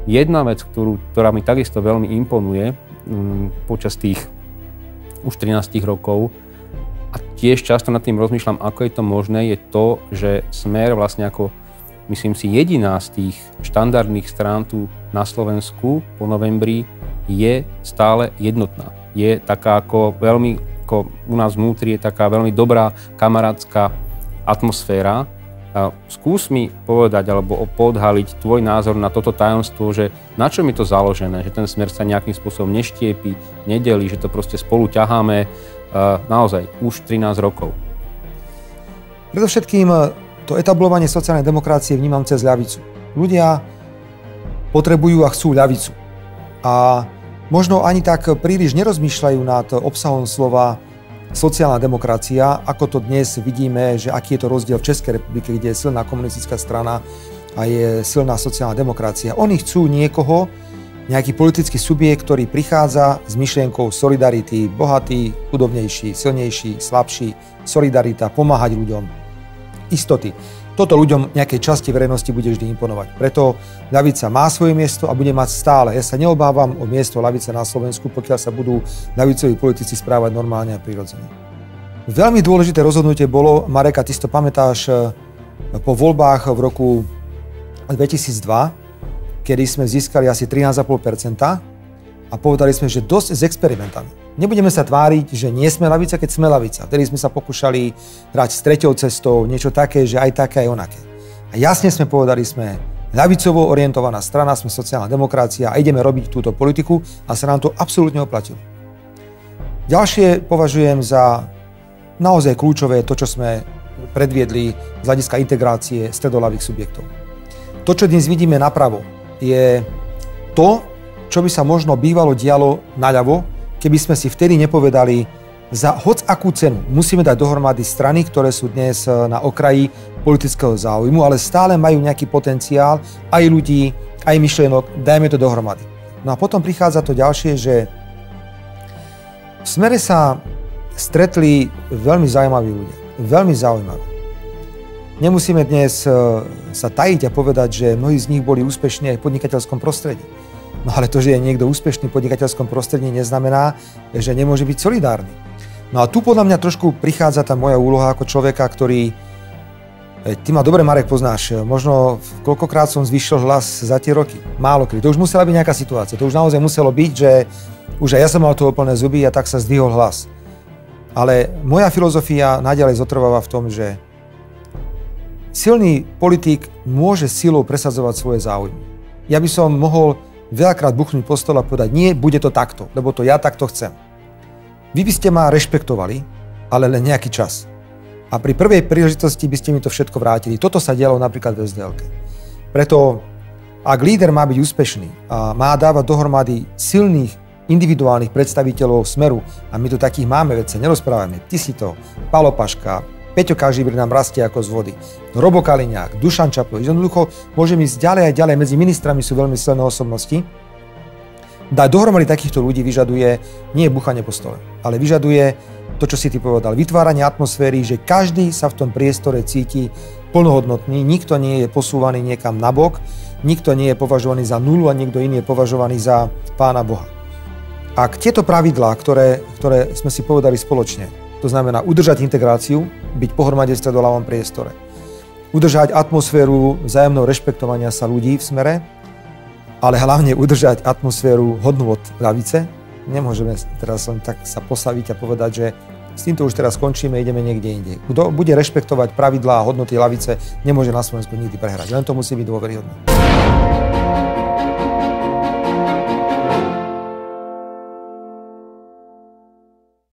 jedna vec, ktorá mi takisto veľmi imponuje počas tých už 13 rokov, a tiež často nad tým rozmýšľam, ako je to možné, je to, že Smer vlastne ako, myslím si, jediná z tých štandardných strán tu na Slovensku po novembri je stále jednotná. Je taká ako veľmi, ako u nás vnútri je taká veľmi dobrá kamarátska atmosféra. A skús mi povedať alebo podhaliť tvoj názor na toto tajomstvo, že na čom je to založené, že ten Smer sa nejakým spôsobom neštiepi, nedelí, že to proste spolu ťaháme naozaj už 13 rokov. Predovšetkým to etablovanie sociálnej demokracie vnímam cez ľavicu. Ľudia potrebujú a chcú ľavicu. A možno ani tak príliš nerozmýšľajú nad obsahom slova sociálna demokracia, ako to dnes vidíme, že aký je to rozdiel v Českej republike, kde je silná komunistická strana a je silná sociálna demokracia. Oni chcú niekoho, nejaký politický subjekt, ktorý prichádza s myšlienkou solidarity, bohatý, chudobnejší, silnejší, slabší, solidarita, pomáhať ľuďom, istoty. Toto ľuďom nejakej časti verejnosti bude vždy imponovať. Preto ľavica má svoje miesto a bude mať stále. Ja sa neobávam o miesto ľavice na Slovensku, pokiaľ sa budú ľavicoví politici správať normálne a prirodzene. Veľmi dôležité rozhodnutie bolo, Marek, a ty si to pamätáš, po voľbách v roku 2002, kedy sme získali asi 13,5% a povedali sme, že dosť s experimentami. Nebudeme sa tváriť, že nie sme ľavica, keď sme ľavica. Vtedy sme sa pokúšali hrať s treťou cestou, niečo také, že aj také, aj onaké. A jasne sme povedali, sme ľavicovo orientovaná strana, sme sociálna demokracia a ideme robiť túto politiku a sa nám to absolútne oplatilo. Ďalšie považujem za naozaj kľúčové to, čo sme predviedli z hľadiska integrácie stredoľavých subjektov. To, čo dnes vidíme napravo, je to, čo by sa možno bývalo dialo naľavo, keby sme si vtedy nepovedali, za hoc akú cenu musíme dať dohromady strany, ktoré sú dnes na okraji politického záujmu, ale stále majú nejaký potenciál, aj ľudí, aj myšlienok, dajme to dohromady. No a potom prichádza to ďalšie, že v Smere sa stretli veľmi zaujímaví ľudia. Veľmi zaujímaví. Nemusíme dnes sa tajiť a povedať, že mnohí z nich boli úspešní aj v podnikateľskom prostredí. No ale to, že je niekto úspešný v podnikateľskom prostredí, neznamená, že nemôže byť solidárny. No a tu podľa mňa trošku prichádza tá moja úloha ako človeka, ktorý... Ty ma dobre, Marek, poznáš. Možno koľkokrát som zvýšil hlas za tie roky. Málo kedy. To už musela byť nejaká situácia. To už naozaj muselo byť, že už aj ja som mal toho plné zuby a tak sa zdvihol hlas. Ale moja filozofia naďalej zotrváva v tom, že silný politik môže silou presadzovať svoje záujmy. Ja by som mohol veľakrát buchnúť po stole a povedať, nie, bude to takto, lebo to ja takto chcem. Vy by ste ma rešpektovali, ale len nejaký čas. A pri prvej príležitosti by ste mi to všetko vrátili. Toto sa dialo napríklad v SDL-ke. Preto, ak líder má byť úspešný a má dávať dohromady silných individuálnych predstaviteľov Smeru, a my tu takých máme, veď sa nerozprávame, ty si to, Palo Paška, Peťo Kažimír nám rastie ako z vody, Robo Kaliňák, Dušan Čaputovič, jednoducho môžeme ísť ďalej a ďalej, medzi ministrami sú veľmi silné osobnosti. Dať dohromady takýchto ľudí vyžaduje nie buchanie po stole, ale vyžaduje to, čo si ty povedal, vytváranie atmosféry, že každý sa v tom priestore cíti plnohodnotný, nikto nie je posúvaný niekam nabok, nikto nie je považovaný za nulu a niekto iný je považovaný za Pána Boha. Ak tieto pravidlá, ktoré sme si povedali spoločne, to znamená udržať integráciu, byť pohromade v stredoľavom priestore, udržať atmosféru vzájomného rešpektovania sa ľudí v Smere, ale hlavne udržať atmosféru hodnôt ľavice. Nemôžeme teraz len tak sa postaviť a povedať, že s týmto už teraz skončíme, ideme niekde inde. Kto bude rešpektovať pravidlá a hodnoty ľavice, nemôže na Slovensku nikdy prehrať. Len to musí byť dôveryhodné.